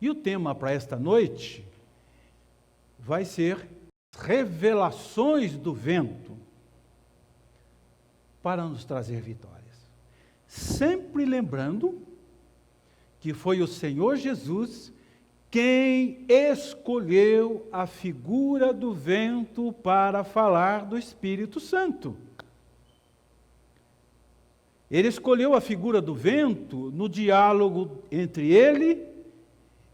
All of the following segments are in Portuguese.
E o tema para esta noite vai ser revelações do vento para nos trazer vitórias. Sempre lembrando que foi o Senhor Jesus quem escolheu a figura do vento para falar do Espírito Santo. Ele escolheu a figura do vento no diálogo entre ele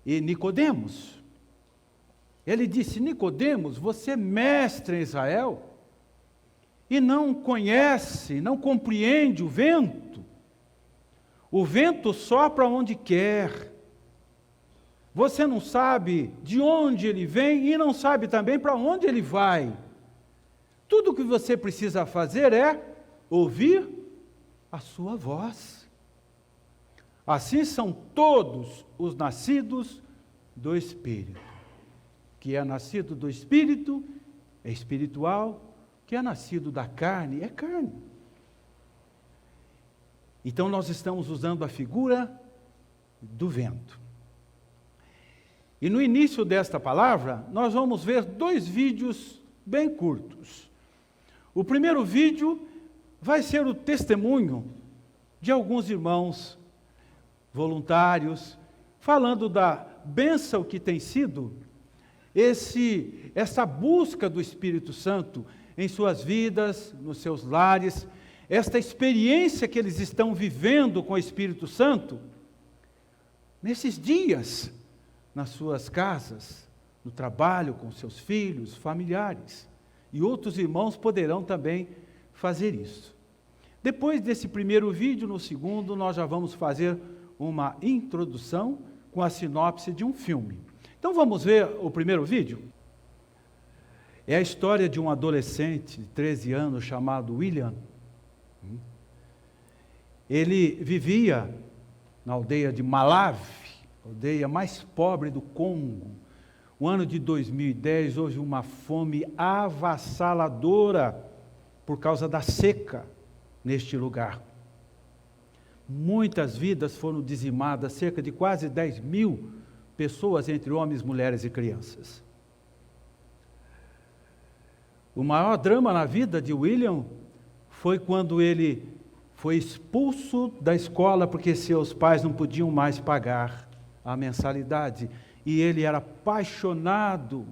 e Nicodemos. Ele disse: Nicodemos, você é mestre em Israel e não conhece, não compreende o vento. O vento sopra onde quer. Você não sabe de onde ele vem e não sabe também para onde ele vai. Tudo o que você precisa fazer é ouvir a sua voz. Assim são todos os nascidos do Espírito. Que é nascido do Espírito é espiritual, que é nascido da carne é carne. Então nós estamos usando a figura do vento. E no início desta palavra, nós vamos ver 2 vídeos bem curtos. O primeiro vídeo vai ser o testemunho de alguns irmãos voluntários, falando da bênção que tem sido essa busca do Espírito Santo em suas vidas, nos seus lares, esta experiência que eles estão vivendo com o Espírito Santo, nesses dias, nas suas casas, no trabalho, com seus filhos, familiares. E outros irmãos poderão também fazer isso. Depois desse primeiro vídeo, no segundo, nós já vamos fazer uma introdução com a sinopse de um filme. Então vamos ver o primeiro vídeo? É a história de um adolescente de 13 anos chamado William. Ele vivia na aldeia de Malawi, aldeia mais pobre do Congo. No ano de 2010 houve uma fome avassaladora por causa da seca neste lugar. Muitas vidas foram dizimadas, cerca de quase 10.000 pessoas, entre homens, mulheres e crianças. O maior drama na vida de William foi quando ele foi expulso da escola porque seus pais não podiam mais pagar a mensalidade. E ele era apaixonado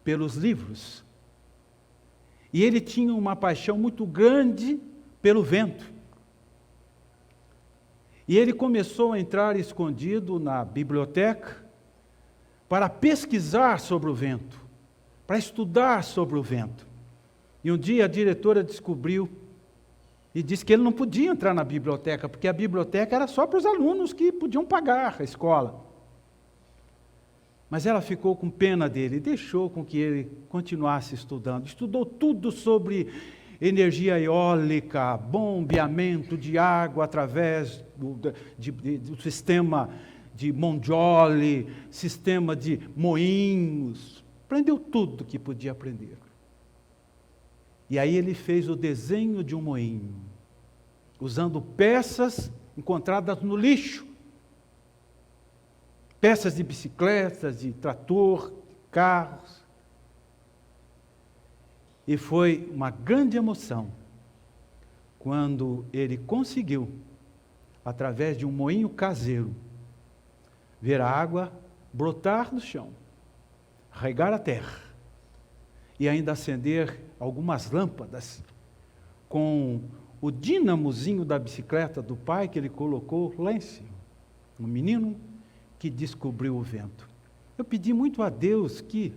pelos livros. E ele tinha uma paixão muito grande pelo vento. E ele começou a entrar escondido na biblioteca para pesquisar sobre o vento, para estudar sobre o vento. E um dia a diretora descobriu e disse que ele não podia entrar na biblioteca, porque a biblioteca era só para os alunos que podiam pagar a escola. Mas ela ficou com pena dele e deixou com que ele continuasse estudando. Estudou tudo sobre energia eólica, bombeamento de água através do sistema de Monjoli, sistema de moinhos. Aprendeu tudo que podia aprender. E aí ele fez o desenho de um moinho, usando peças encontradas no lixo. Peças de bicicletas, de trator, carros. E foi uma grande emoção quando ele conseguiu, através de um moinho caseiro, ver a água brotar do chão, regar a terra e ainda acender algumas lâmpadas com o dinamozinho da bicicleta do pai que ele colocou lá em cima. Um menino que descobriu o vento. Eu pedi muito a Deus que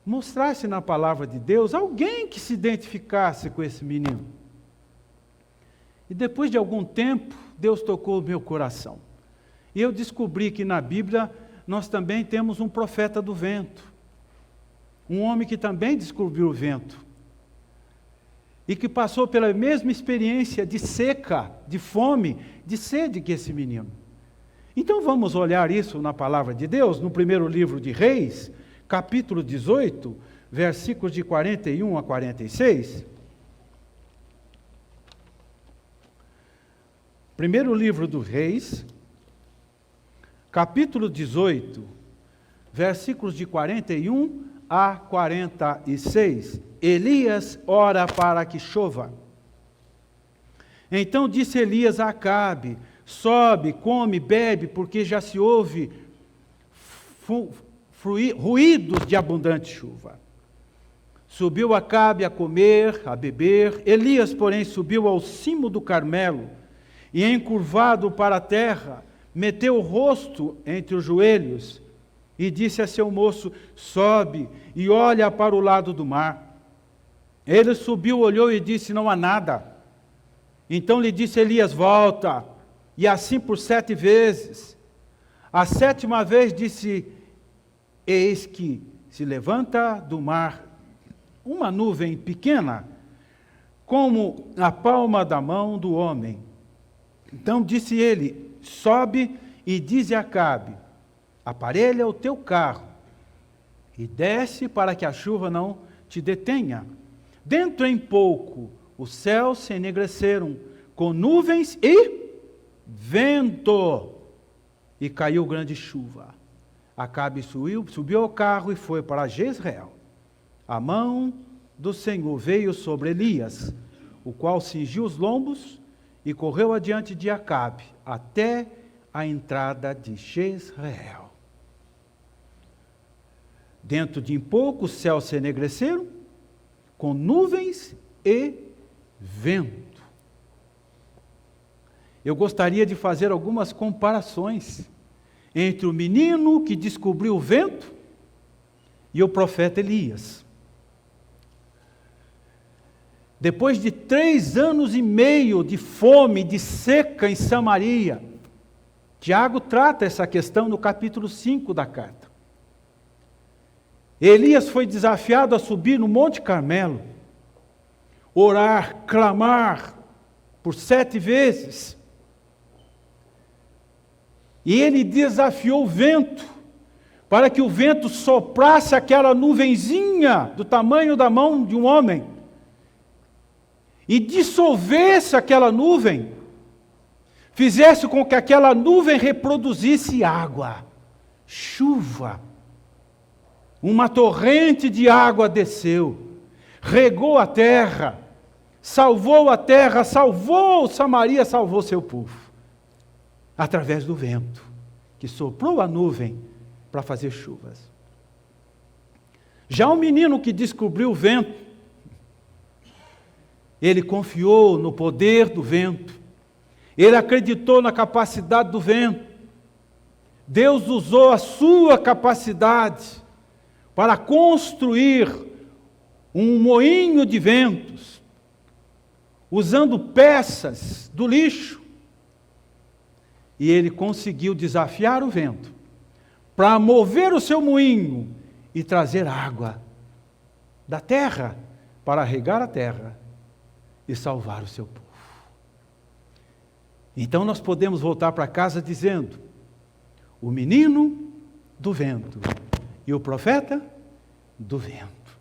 mostrasse na palavra de Deus alguém que se identificasse com esse menino. E depois de algum tempo, Deus tocou o meu coração. E eu descobri que na Bíblia nós também temos um profeta do vento. Um homem que também descobriu o vento. E que passou pela mesma experiência de seca, de fome, de sede que esse menino. Então vamos olhar isso na palavra de Deus, no primeiro livro de Reis, capítulo 18, versículos de 41 a 46. Primeiro livro dos Reis, capítulo 18, versículos de 41 a 46. Elias ora para que chova. Então disse Elias a Acabe: sobe, come, bebe, porque já se ouve ruídos de abundante chuva. Subiu Acabe a comer, a beber. Elias, porém, subiu ao cimo do Carmelo e, encurvado para a terra, meteu o rosto entre os joelhos e disse a seu moço: sobe e olha para o lado do mar. Ele subiu, olhou e disse: não há nada. Então lhe disse Elias: volta, e assim por 7 vezes. A 7ª vez disse: eis que se levanta do mar uma nuvem pequena, como a palma da mão do homem. Então disse ele: sobe e dize a Acabe: aparelha o teu carro e desce para que a chuva não te detenha. Dentro em pouco os céus se enegreceram com nuvens e vento, e caiu grande chuva. Acabe subiu ao carro e foi para Jezreel. A mão do Senhor veio sobre Elias, o qual cingiu os lombos e correu adiante de Acabe até a entrada de Jezreel. Dentro de pouco os céus se enegreceram com nuvens e vento. Eu gostaria de fazer algumas comparações entre o menino que descobriu o vento e o profeta Elias. Depois de 3 anos e meio de fome, de seca em Samaria, Tiago trata essa questão no capítulo 5 da carta. Elias foi desafiado a subir no Monte Carmelo, orar, clamar por 7 vezes. E ele desafiou o vento, para que o vento soprasse aquela nuvenzinha do tamanho da mão de um homem, e dissolvesse aquela nuvem, fizesse com que aquela nuvem reproduzisse água, chuva. Uma torrente de água desceu, regou a terra, salvou Samaria, salvou seu povo, através do vento, que soprou a nuvem para fazer chuvas. Já o menino que descobriu o vento, ele confiou no poder do vento, ele acreditou na capacidade do vento. Deus usou a sua capacidade para construir um moinho de ventos, usando peças do lixo. E ele conseguiu desafiar o vento para mover o seu moinho e trazer água da terra para regar a terra e salvar o seu povo. Então nós podemos voltar para casa dizendo: o menino do vento e o profeta do vento.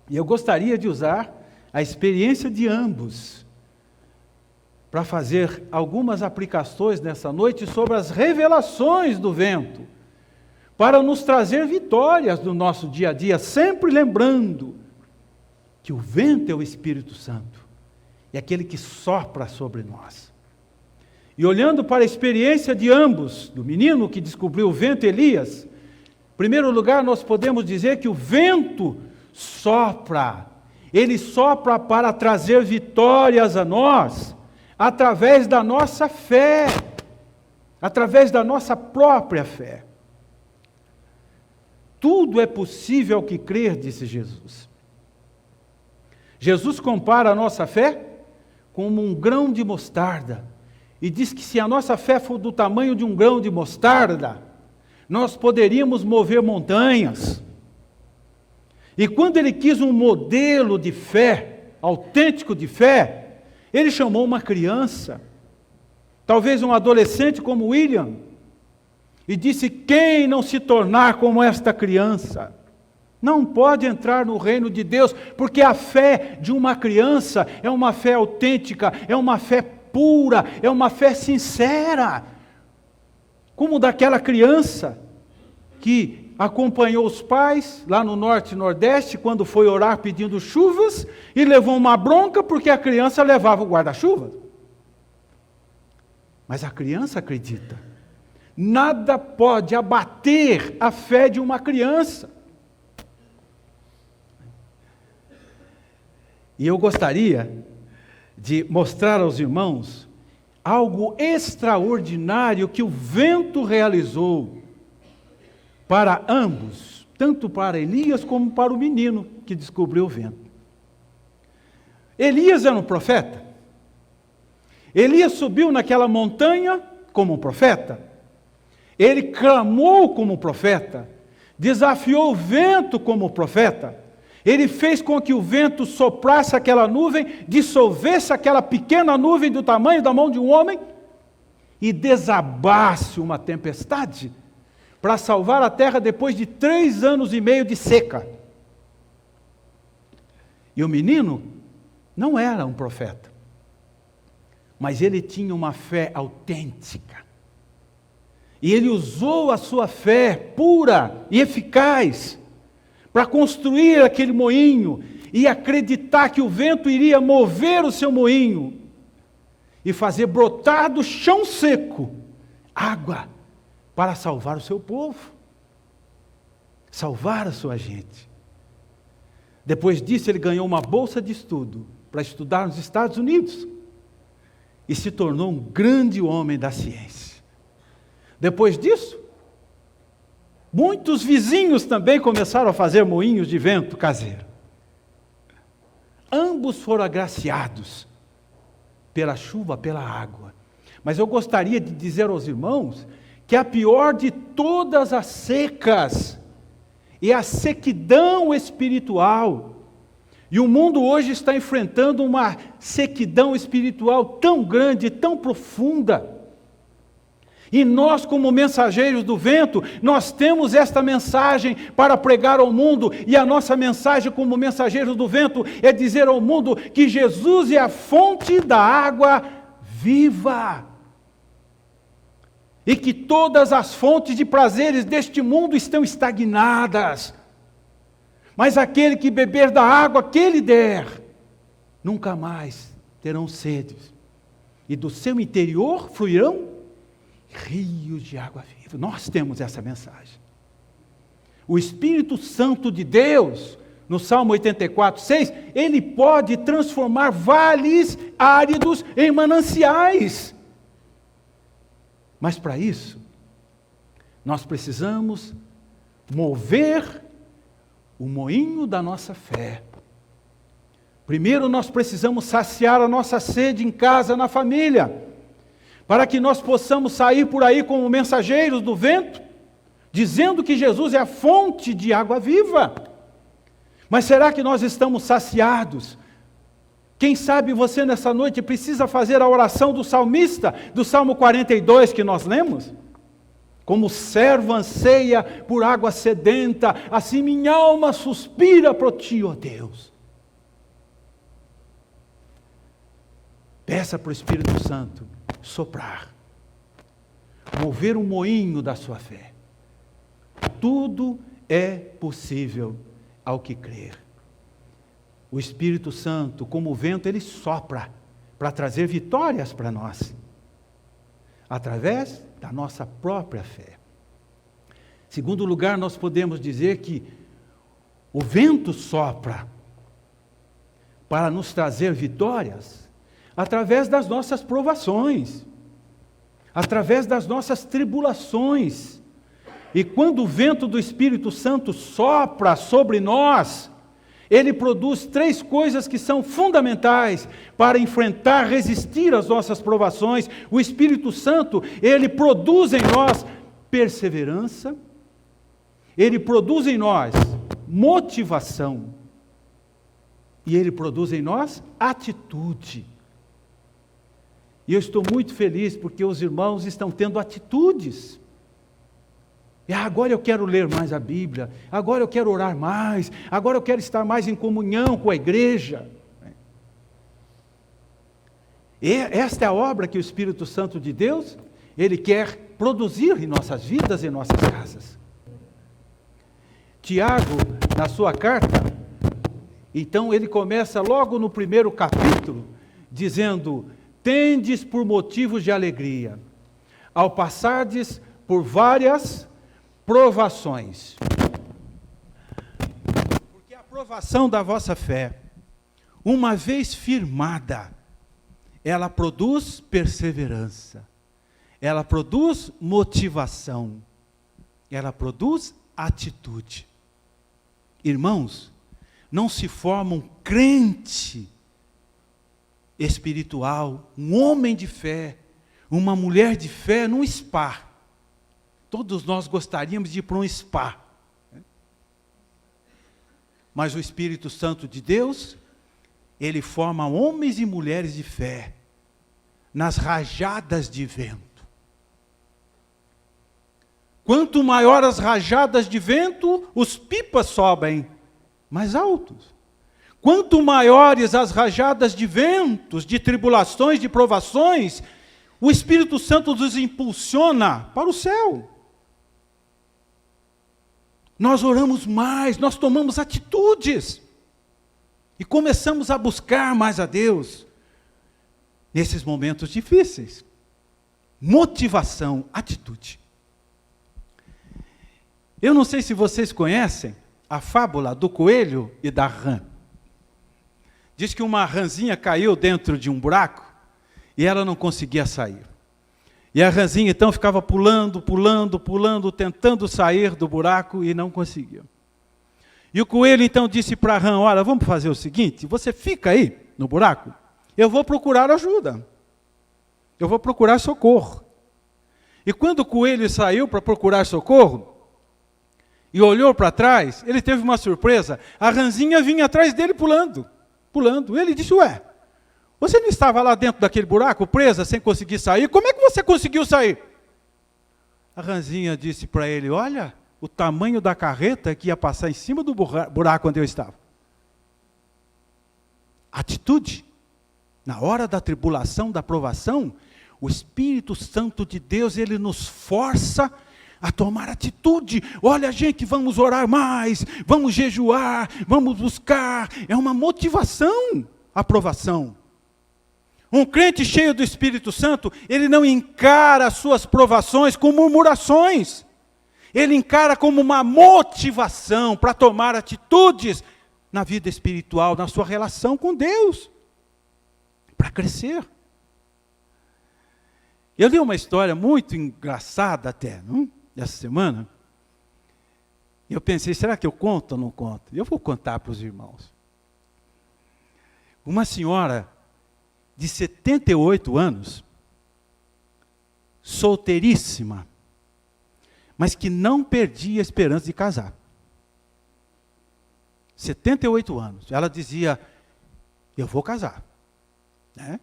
E eu gostaria de usar a experiência de ambos para fazer algumas aplicações nessa noite sobre as revelações do vento, para nos trazer vitórias no nosso dia a dia, sempre lembrando que o vento é o Espírito Santo, é aquele que sopra sobre nós. E olhando para a experiência de ambos, do menino que descobriu o vento, Elias, em primeiro lugar nós podemos dizer que o vento sopra, ele sopra para trazer vitórias a nós, através da nossa fé, através da nossa própria fé. Tudo é possível ao que crer, disse Jesus. Jesus compara a nossa fé como um grão de mostarda, e diz que se a nossa fé for do tamanho de um grão de mostarda, nós poderíamos mover montanhas. E quando ele quis um modelo de fé, autêntico de fé, ele chamou uma criança, talvez um adolescente como William, e disse: quem não se tornar como esta criança, não pode entrar no reino de Deus, porque a fé de uma criança é uma fé autêntica, é uma fé pura, é uma fé sincera. como daquela criança que acompanhou os pais lá no norte e nordeste, quando foi orar pedindo chuvas, e levou uma bronca porque a criança levava o guarda-chuva. Mas a criança acredita. Nada pode abater a fé de uma criança. E eu gostaria de mostrar aos irmãos algo extraordinário que o vento realizou para ambos, tanto para Elias como para o menino que descobriu o vento. Elias era um profeta. Elias subiu naquela montanha como um profeta. Ele clamou como profeta, desafiou o vento como profeta. Ele fez com que o vento soprasse aquela nuvem, dissolvesse aquela pequena nuvem do tamanho da mão de um homem e desabasse uma tempestade para salvar a terra depois de 3 anos e meio de seca. E o menino não era um profeta, mas ele tinha uma fé autêntica. E ele usou a sua fé pura e eficaz para construir aquele moinho e acreditar que o vento iria mover o seu moinho e fazer brotar do chão seco água para salvar o seu povo, salvar a sua gente. Depois disso, ele ganhou uma bolsa de estudo para estudar nos Estados Unidos e se tornou um grande homem da ciência. Depois disso, muitos vizinhos também começaram a fazer moinhos de vento caseiro. Ambos foram agraciados pela chuva, pela água. Mas eu gostaria de dizer aos irmãos que a pior de todas as secas é a sequidão espiritual. E o mundo hoje está enfrentando uma sequidão espiritual tão grande, tão profunda. E nós, como mensageiros do vento, nós temos esta mensagem para pregar ao mundo, e a nossa mensagem como mensageiros do vento é dizer ao mundo que Jesus é a fonte da água viva. E que todas as fontes de prazeres deste mundo estão estagnadas. Mas aquele que beber da água que ele der, nunca mais terão sede. E do seu interior fluirão rios de água viva. Nós temos essa mensagem. O Espírito Santo de Deus, no Salmo 84:6, ele pode transformar vales áridos em mananciais. Mas para isso, nós precisamos mover o moinho da nossa fé. Primeiro, nós precisamos saciar a nossa sede em casa, na família, para que nós possamos sair por aí como mensageiros do vento, dizendo que Jesus é a fonte de água viva. Mas será que nós estamos saciados? Quem sabe você nessa noite precisa fazer a oração do salmista, do Salmo 42 que nós lemos? Como o servo anseia por água sedenta, assim minha alma suspira por ti, ó Deus. Peça para o Espírito Santo soprar, mover o moinho da sua fé. Tudo é possível ao que crer. O Espírito Santo, como o vento, ele sopra para trazer vitórias para nós, através da nossa própria fé. Em segundo lugar, nós podemos dizer que o vento sopra para nos trazer vitórias através das nossas provações, através das nossas tribulações. E quando o vento do Espírito Santo sopra sobre nós, ele produz 3 coisas que são fundamentais para enfrentar, resistir às nossas provações. O Espírito Santo, ele produz em nós perseverança, ele produz em nós motivação, e ele produz em nós atitude. E eu estou muito feliz porque os irmãos estão tendo atitudes. Agora eu quero ler mais a Bíblia, agora eu quero orar mais, agora eu quero estar mais em comunhão com a igreja. E esta é a obra que o Espírito Santo de Deus, ele quer produzir em nossas vidas e em nossas casas. Tiago, na sua carta, então ele começa logo no primeiro capítulo, dizendo: tendes por motivos de alegria, ao passardes por várias provações. Porque a provação da vossa fé, uma vez firmada, ela produz perseverança, ela produz motivação, ela produz atitude. Irmãos, não se forma um crente espiritual, um homem de fé, uma mulher de fé num spa. Todos nós gostaríamos de ir para um spa. Mas o Espírito Santo de Deus, ele forma homens e mulheres de fé nas rajadas de vento. Quanto maior as rajadas de vento, os pipas sobem mais altos. Quanto maiores as rajadas de ventos, de tribulações, de provações, o Espírito Santo nos impulsiona para o céu. Nós oramos mais, nós tomamos atitudes e começamos a buscar mais a Deus nesses momentos difíceis. Motivação, atitude. Eu não sei se vocês conhecem a fábula do coelho e da rã. Diz que uma rãzinha caiu dentro de um buraco e ela não conseguia sair. E a rãzinha então ficava pulando, tentando sair do buraco e não conseguia. E o coelho então disse para a rã: olha, vamos fazer o seguinte, você fica aí no buraco, eu vou procurar ajuda. Eu vou procurar socorro. E quando o coelho saiu para procurar socorro, e olhou para trás, ele teve uma surpresa. A rãzinha vinha atrás dele pulando. Ele disse: ué, você não estava lá dentro daquele buraco, presa, sem conseguir sair? Como é que você conseguiu sair? A rãzinha disse para ele: olha, o tamanho da carreta que ia passar em cima do buraco onde eu estava. Atitude. Na hora da tribulação, da provação, o Espírito Santo de Deus, ele nos força a tomar atitude. Olha, gente, vamos orar mais, vamos jejuar, vamos buscar. É uma motivação, a provação. Um crente cheio do Espírito Santo, ele não encara as suas provações com murmurações. Ele encara como uma motivação para tomar atitudes na vida espiritual, na sua relação com Deus, para crescer. Eu li uma história muito engraçada até, não? Essa semana, eu pensei, será que eu conto ou não conto? Eu vou contar para os irmãos. Uma senhora de 78 anos, solteiríssima, mas que não perdia a esperança de casar. 78 anos. Ela dizia: eu vou casar. Né?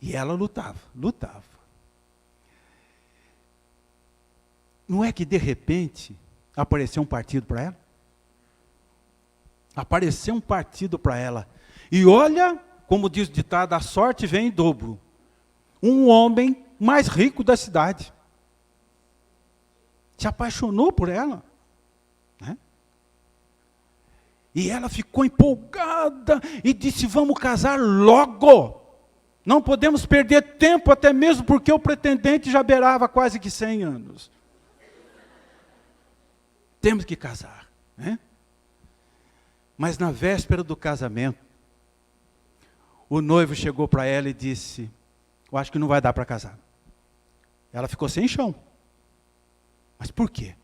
E ela lutava. Não é que de repente apareceu um partido para ela? Apareceu um partido para ela. E olha, como diz o ditado, a sorte vem em dobro. Um homem mais rico da cidade se apaixonou por ela. Né? E ela ficou empolgada e disse: vamos casar logo. Não podemos perder tempo, até mesmo porque o pretendente já beirava quase que 100 anos. Temos que casar. Né? Mas na véspera do casamento, o noivo chegou para ela e disse: eu acho que não vai dar para casar. Ela ficou sem chão. Mas por quê?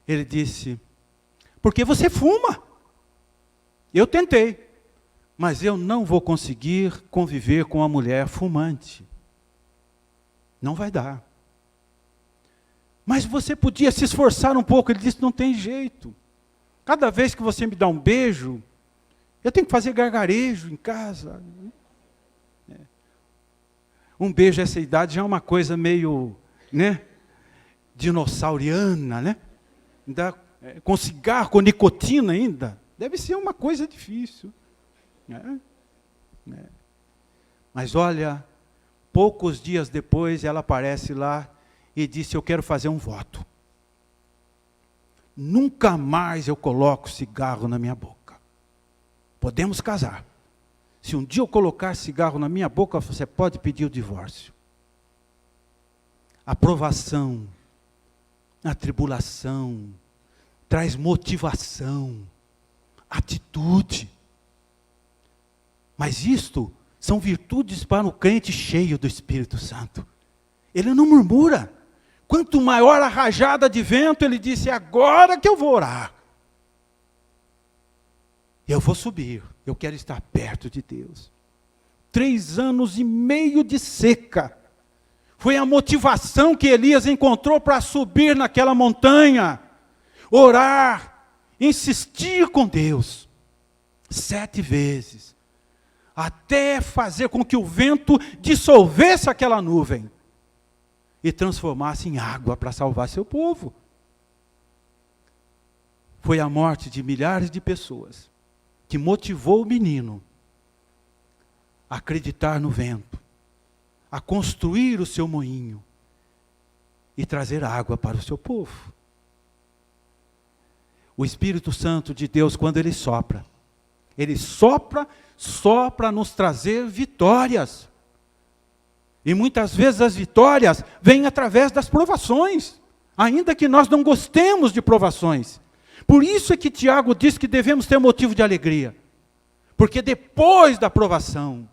Ele disse: porque você fuma. Eu tentei, mas eu não vou conseguir conviver com uma mulher fumante. Não vai dar. Mas você podia se esforçar um pouco. Ele disse: não tem jeito. Cada vez que você me dá um beijo, eu tenho que fazer gargarejo em casa. Um beijo a essa idade já é uma coisa meio, né, dinossaureana, né? Ainda, com cigarro, com nicotina ainda. Deve ser uma coisa difícil. Né? Mas olha, Poucos dias depois, ela aparece lá e disse: eu quero fazer um voto. Nunca mais eu coloco cigarro na minha boca. Podemos casar. Se um dia eu colocar cigarro na minha boca, você pode pedir o divórcio. A provação, a tribulação, traz motivação, atitude. Mas isto são virtudes para o crente cheio do Espírito Santo. Ele não murmura. Quanto maior a rajada de vento, ele disse: é agora que eu vou orar. Eu vou subir, eu quero estar perto de Deus. 3 anos e meio de seca. Foi a motivação que Elias encontrou para subir naquela montanha. Orar, insistir com Deus. 7 vezes. Até fazer com que o vento dissolvesse aquela nuvem. E transformasse em água para salvar seu povo. Foi a morte de milhares de pessoas que motivou o menino a acreditar no vento, a construir o seu moinho e trazer água para o seu povo. O Espírito Santo de Deus, quando ele sopra só para nos trazer vitórias. E muitas vezes as vitórias vêm através das provações, ainda que nós não gostemos de provações. Por isso é que Tiago diz que devemos ter motivo de alegria. Porque depois da provação,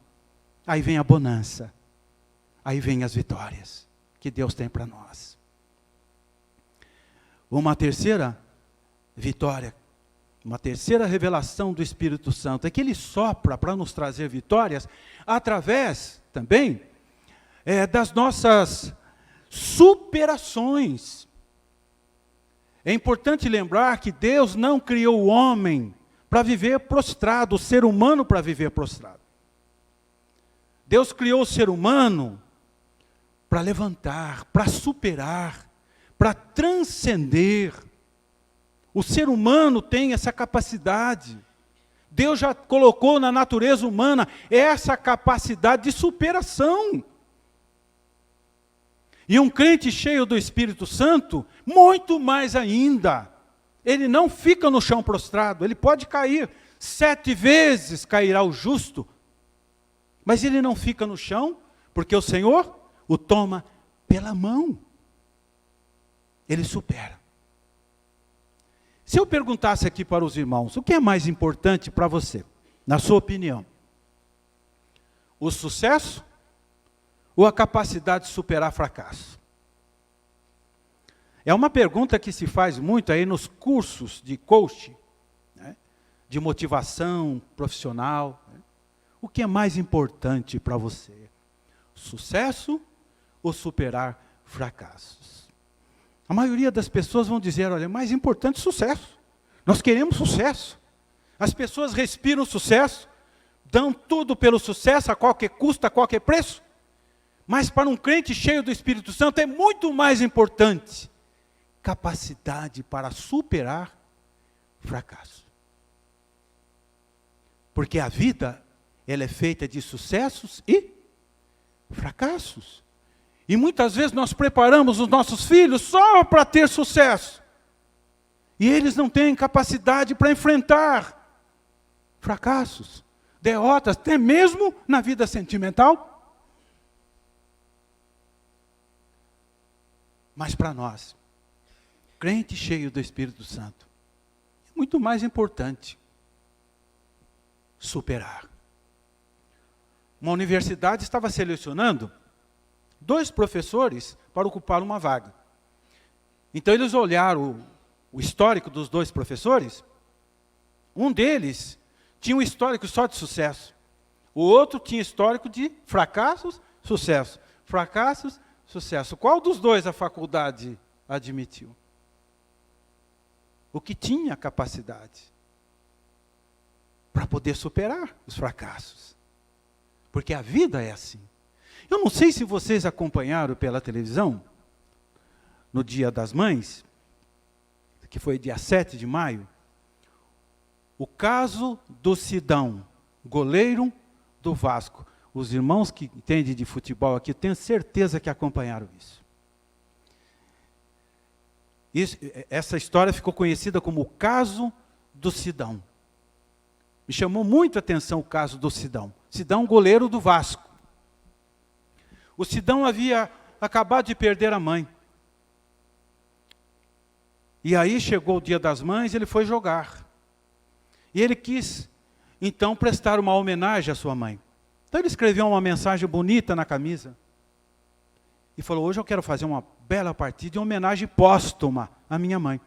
aí vem a bonança, aí vem as vitórias que Deus tem para nós. Uma terceira vitória, uma terceira revelação do Espírito Santo, é que ele sopra para nos trazer vitórias, através também das nossas superações. É importante lembrar que Deus não criou o homem para viver prostrado, o ser humano para viver prostrado. Deus criou o ser humano para levantar, para superar, para transcender. O ser humano tem essa capacidade. Deus já colocou na natureza humana essa capacidade de superação. E um crente cheio do Espírito Santo, muito mais ainda. Ele não fica no chão prostrado, ele pode cair. 7 vezes cairá o justo. Mas ele não fica no chão, porque o Senhor o toma pela mão. Ele supera. Se eu perguntasse aqui para os irmãos, o que é mais importante para você, na sua opinião? O sucesso ou a capacidade de superar fracasso? É uma pergunta que se faz muito aí nos cursos de coaching, né, de motivação profissional. Né? O que é mais importante para você? Sucesso ou superar fracassos? A maioria das pessoas vão dizer: olha, é mais importante sucesso. Nós queremos sucesso. As pessoas respiram sucesso, dão tudo pelo sucesso, a qualquer custo, a qualquer preço. Mas para um crente cheio do Espírito Santo é muito mais importante capacidade para superar fracasso. Porque a vida, ela é feita de sucessos e fracassos. E muitas vezes nós preparamos os nossos filhos só para ter sucesso. E eles não têm capacidade para enfrentar fracassos, derrotas, até mesmo na vida sentimental. Mas para nós, crente cheio do Espírito Santo, é muito mais importante superar. Uma universidade estava selecionando 2 professores para ocupar uma vaga. Então eles olharam o histórico dos 2 professores. Um deles tinha um histórico só de sucesso. O outro tinha histórico de fracassos, sucesso. Fracassos, sucesso. Qual dos 2 a faculdade admitiu? O que tinha capacidade para poder superar os fracassos. Porque a vida é assim. Eu não sei se vocês acompanharam pela televisão, no Dia das Mães, que foi dia 7 de maio, o caso do Sidão, goleiro do Vasco. Os irmãos que entendem de futebol aqui, tenho certeza que acompanharam isso. Essa história ficou conhecida como o caso do Sidão. Me chamou muito a atenção o caso do Sidão. Sidão, goleiro do Vasco. O Sidão havia acabado de perder a mãe. E aí chegou o dia das mães, ele foi jogar. E ele quis, então, prestar uma homenagem à sua mãe. Então ele escreveu uma mensagem bonita na camisa. E falou, hoje eu quero fazer uma bela partida de homenagem póstuma à minha mãe.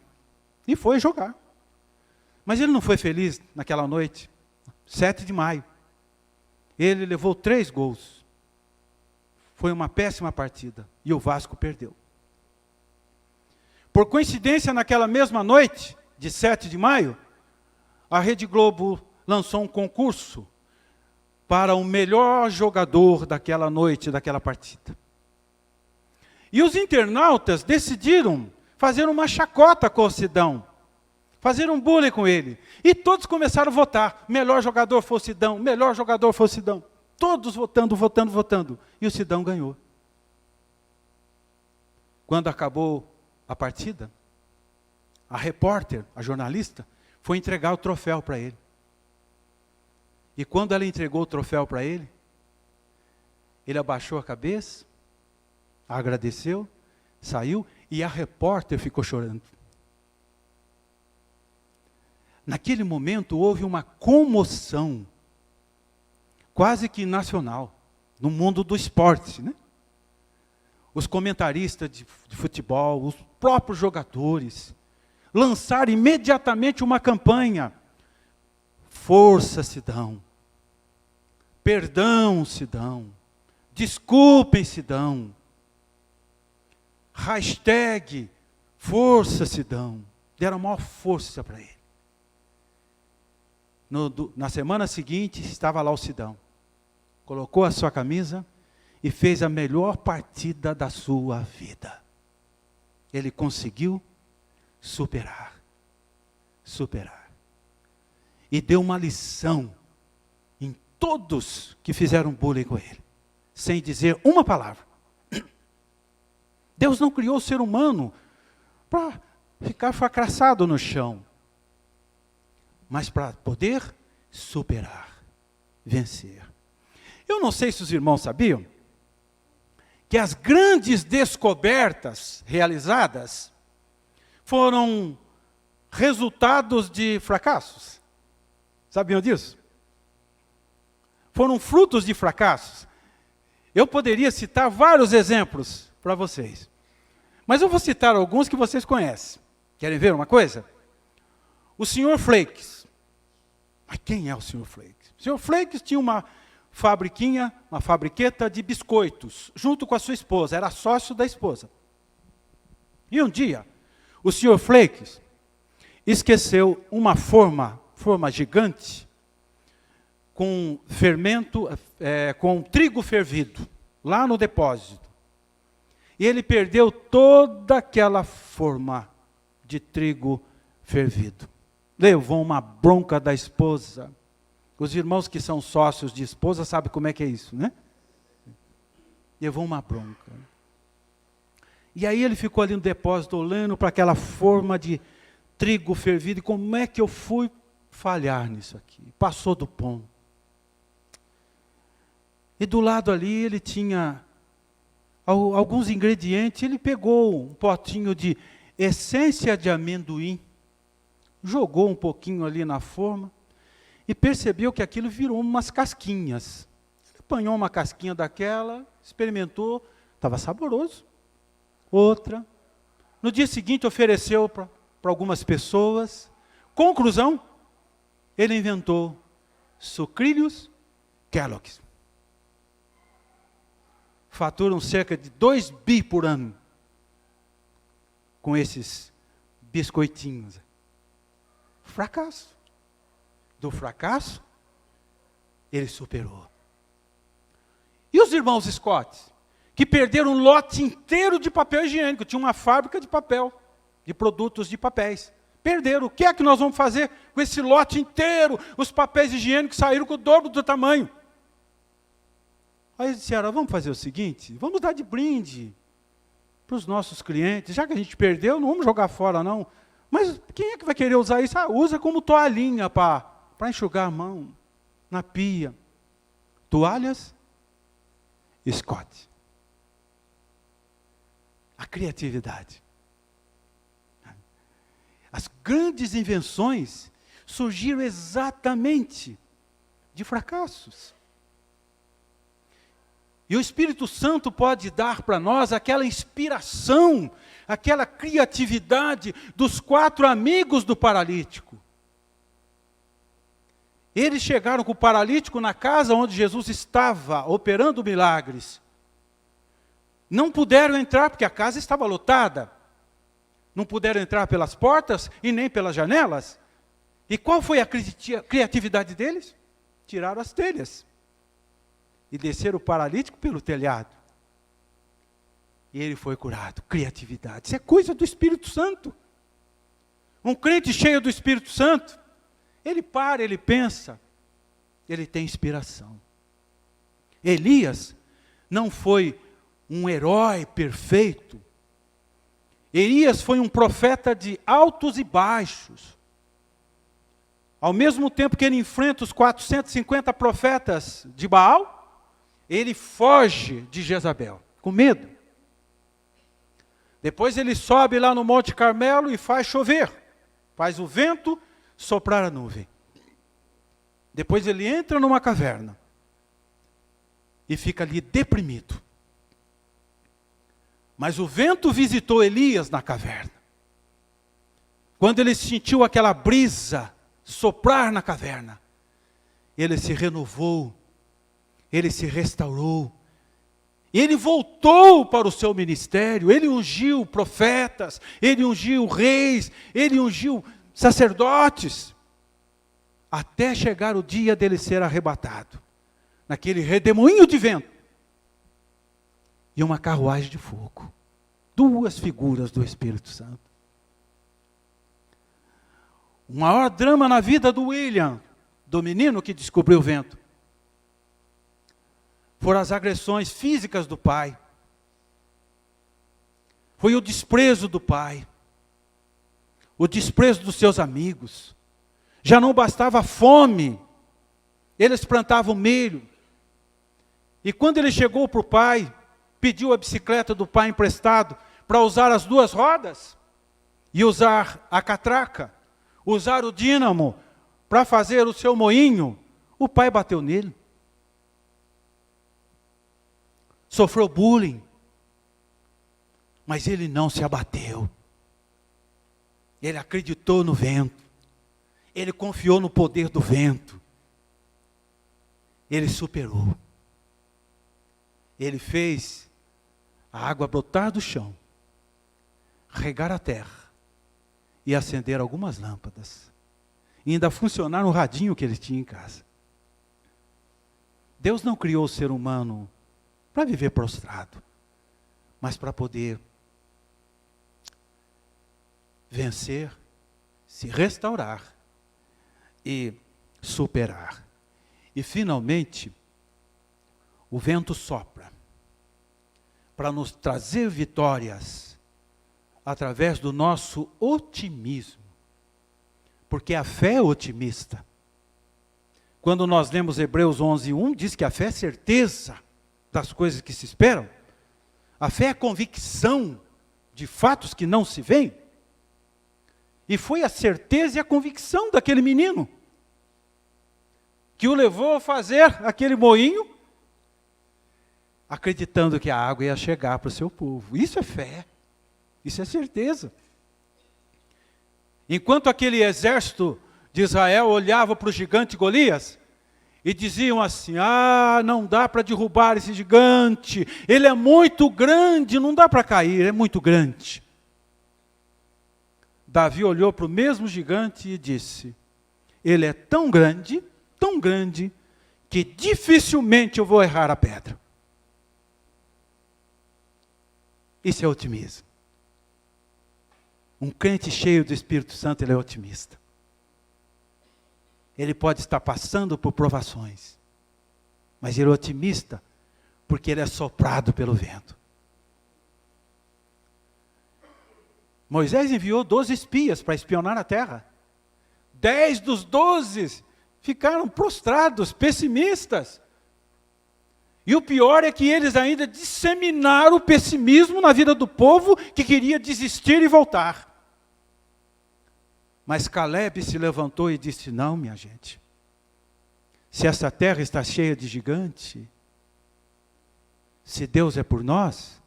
E foi jogar. Mas ele não foi feliz naquela noite, 7 de maio. Ele levou 3 gols. Foi uma péssima partida. E o Vasco perdeu. Por coincidência, naquela mesma noite, de 7 de maio, a Rede Globo lançou um concurso para o melhor jogador daquela noite, daquela partida. E os internautas decidiram fazer uma chacota com o Sidão, fazer um bullying com ele. E todos começaram a votar. Melhor jogador foi o Sidão, melhor jogador foi o Sidão. Todos votando, votando, votando. E o Sidão ganhou. Quando acabou a partida, a repórter, a jornalista, foi entregar o troféu para ele. E quando ela entregou o troféu para ele, ele abaixou a cabeça, agradeceu, saiu e a repórter ficou chorando. Naquele momento houve uma comoção, quase que nacional, no mundo do esporte, né? Os comentaristas de futebol, os próprios jogadores, lançaram imediatamente uma campanha. Força, Sidão. Perdão, Sidão. Desculpem, Sidão. Hashtag Força, Sidão. Deram maior força para ele. Na semana seguinte, estava lá o Sidão. Colocou a sua camisa e fez a melhor partida da sua vida. Ele conseguiu superar. E deu uma lição em todos que fizeram bullying com ele, sem dizer uma palavra. Deus não criou o ser humano para ficar fracassado no chão, mas para poder superar, vencer. Eu não sei se os irmãos sabiam que as grandes descobertas realizadas foram resultados de fracassos. Sabiam disso? Foram frutos de fracassos. Eu poderia citar vários exemplos para vocês. Mas eu vou citar alguns que vocês conhecem. Querem ver uma coisa? O Sr. Flakes. Mas quem é o Sr. Flakes? O Sr. Flakes tinha uma fabriqueta de biscoitos, junto com a sua esposa, era sócio da esposa. E um dia, o Sr. Flakes esqueceu uma forma gigante, com fermento, com trigo fervido, lá no depósito. E ele perdeu toda aquela forma de trigo fervido. Levou uma bronca da esposa. Os irmãos que são sócios de esposa sabem como é que é isso, né? Levou uma bronca. E aí ele ficou ali no depósito olhando para aquela forma de trigo fervido. E como é que eu fui falhar nisso aqui? Passou do ponto. E do lado ali ele tinha alguns ingredientes. Ele pegou um potinho de essência de amendoim, jogou um pouquinho ali na forma e percebeu que aquilo virou umas casquinhas. Ele apanhou uma casquinha daquela, experimentou, estava saboroso. Outra. No dia seguinte ofereceu para algumas pessoas. Conclusão, ele inventou sucrilhos Kellogg's. Faturam cerca de 2 bi por ano com esses biscoitinhos. Fracasso. Do fracasso, ele superou. E os irmãos Scott, que perderam um lote inteiro de papel higiênico, tinha uma fábrica de papel, de produtos de papéis. Perderam. O que é que nós vamos fazer com esse lote inteiro? Os papéis higiênicos saíram com o dobro do tamanho. Aí eles disseram, vamos fazer o seguinte, vamos dar de brinde para os nossos clientes, já que a gente perdeu, não vamos jogar fora não. Mas quem é que vai querer usar isso? Usa como toalhinha para enxugar a mão, na pia. Toalhas, Scott. A criatividade. As grandes invenções surgiram exatamente de fracassos. E o Espírito Santo pode dar para nós aquela inspiração, aquela criatividade dos 4 amigos do paralítico. Eles chegaram com o paralítico na casa onde Jesus estava operando milagres. Não puderam entrar porque a casa estava lotada. Não puderam entrar pelas portas e nem pelas janelas. E qual foi a criatividade deles? Tiraram as telhas. E desceram o paralítico pelo telhado. E ele foi curado. Criatividade. Isso é coisa do Espírito Santo. Um crente cheio do Espírito Santo, ele para, ele pensa, ele tem inspiração. Elias não foi um herói perfeito. Elias foi um profeta de altos e baixos. Ao mesmo tempo que ele enfrenta os 450 profetas de Baal, ele foge de Jezabel, com medo. Depois ele sobe lá no Monte Carmelo e faz chover. Faz o vento soprar a nuvem. Depois ele entra numa caverna. E fica ali deprimido. Mas o vento visitou Elias na caverna. Quando ele sentiu aquela brisa soprar na caverna, ele se renovou. Ele se restaurou. Ele voltou para o seu ministério. Ele ungiu profetas. Ele ungiu reis. Ele ungiu sacerdotes. Até chegar o dia dele ser arrebatado. Naquele redemoinho de vento. E uma carruagem de fogo. 2 figuras do Espírito Santo. O maior drama na vida do William, do menino que descobriu o vento, foram as agressões físicas do pai. Foi o desprezo do pai. O desprezo dos seus amigos. Já não bastava a fome. Eles plantavam milho. E quando ele chegou para o pai, pediu a bicicleta do pai emprestado para usar as 2 rodas e usar a catraca, usar o dínamo para fazer o seu moinho, o pai bateu nele. Sofreu bullying, mas ele não se abateu. Ele acreditou no vento. Ele confiou no poder do vento. Ele superou. Ele fez a água brotar do chão, regar a terra e acender algumas lâmpadas. E ainda funcionar no radinho que ele tinha em casa. Deus não criou o ser humano para viver prostrado, mas para poder vencer, se restaurar e superar. E finalmente, o vento sopra para nos trazer vitórias através do nosso otimismo. Porque a fé é otimista. Quando nós lemos Hebreus 11:1, diz que a fé é certeza das coisas que se esperam. A fé é convicção de fatos que não se veem. E foi a certeza e a convicção daquele menino que o levou a fazer aquele moinho, acreditando que a água ia chegar para o seu povo. Isso é fé. Isso é certeza. Enquanto aquele exército de Israel olhava para o gigante Golias e diziam assim: não dá para derrubar esse gigante, ele é muito grande, não dá para cair, é muito grande. Davi olhou para o mesmo gigante e disse: ele é tão grande, que dificilmente eu vou errar a pedra. Isso é otimismo. Um crente cheio do Espírito Santo, ele é otimista. Ele pode estar passando por provações, mas ele é otimista, porque ele é soprado pelo vento. Moisés enviou 12 espias para espionar a terra. 10 dos 12 ficaram prostrados, pessimistas. E o pior é que eles ainda disseminaram o pessimismo na vida do povo que queria desistir e voltar. Mas Caleb se levantou e disse: não, minha gente, se essa terra está cheia de gigante, se Deus é por nós,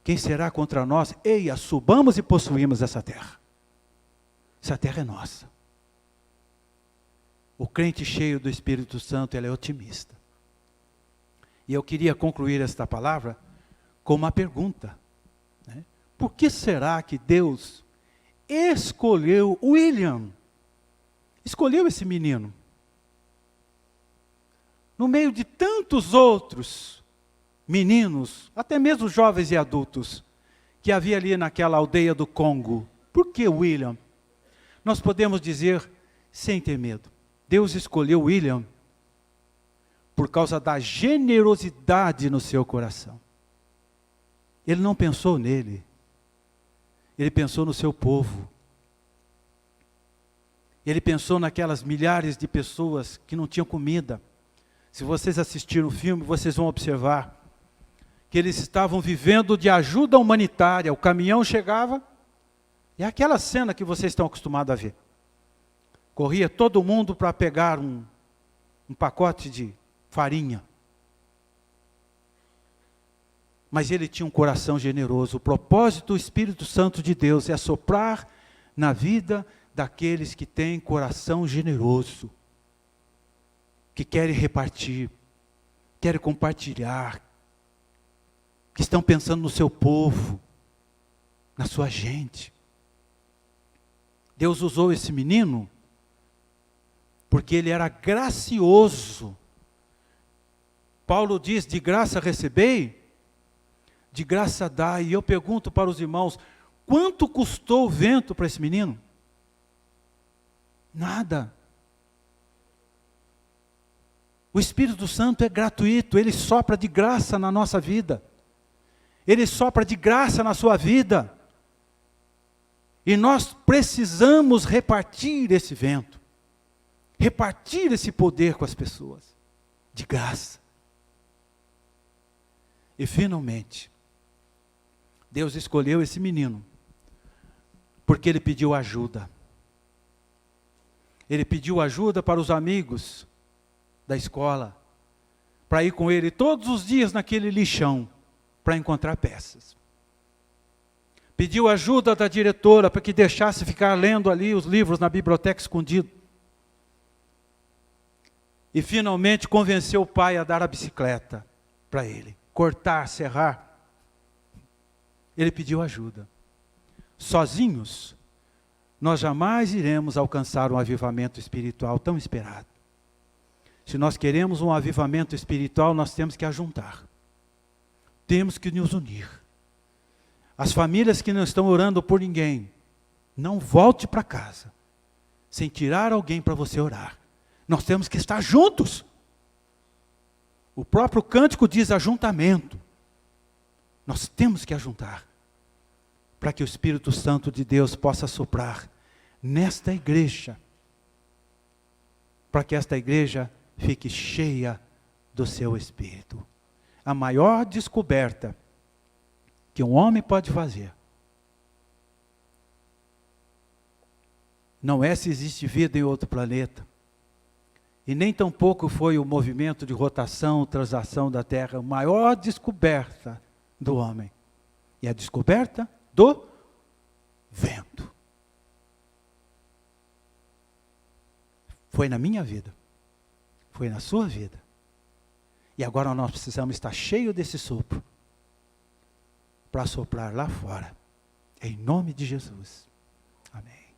quem será contra nós? Eia, subamos e possuímos essa terra. Essa terra é nossa. O crente cheio do Espírito Santo, ele é otimista. E eu queria concluir esta palavra com uma pergunta, né? Por que será que Deus escolheu William? Escolheu esse menino no meio de tantos outros meninos, até mesmo jovens e adultos, que havia ali naquela aldeia do Congo. Por que William? Nós podemos dizer, sem ter medo, Deus escolheu William por causa da generosidade no seu coração. Ele não pensou nele, ele pensou no seu povo. Ele pensou naquelas milhares de pessoas que não tinham comida. Se vocês assistirem o filme, vocês vão observar que eles estavam vivendo de ajuda humanitária. O caminhão chegava, é aquela cena que vocês estão acostumados a ver. Corria todo mundo para pegar um pacote de farinha. Mas ele tinha um coração generoso. O propósito do Espírito Santo de Deus é soprar na vida daqueles que têm coração generoso, que querem repartir, querem compartilhar, que estão pensando no seu povo, na sua gente. Deus usou esse menino porque ele era gracioso. Paulo diz: de graça recebei, de graça dai. E eu pergunto para os irmãos: quanto custou o vento para esse menino? Nada. O Espírito Santo é gratuito, ele sopra de graça na nossa vida. Ele sopra de graça na sua vida. E nós precisamos repartir esse vento, repartir esse poder com as pessoas, de graça. E finalmente, Deus escolheu esse menino, porque ele pediu ajuda. Ele pediu ajuda para os amigos da escola, para ir com ele todos os dias naquele lixão, para encontrar peças. Pediu ajuda da diretora para que deixasse ficar lendo ali os livros na biblioteca escondido. E finalmente convenceu o pai a dar a bicicleta para ele, cortar, serrar. Ele pediu ajuda. Sozinhos, nós jamais iremos alcançar um avivamento espiritual tão esperado. Se nós queremos um avivamento espiritual, nós temos que ajuntar. Temos que nos unir. As famílias que não estão orando por ninguém, não volte para casa sem tirar alguém para você orar. Nós temos que estar juntos. O próprio cântico diz ajuntamento. Nós temos que ajuntar para que o Espírito Santo de Deus possa soprar nesta igreja, para que esta igreja fique cheia do seu Espírito. A maior descoberta que um homem pode fazer não é se existe vida em outro planeta, e nem tampouco foi o movimento de rotação, translação da Terra. A maior descoberta do homem é a descoberta do vento. Foi na minha vida, foi na sua vida, e agora nós precisamos estar cheios desse sopro para soprar lá fora, em nome de Jesus. Amém.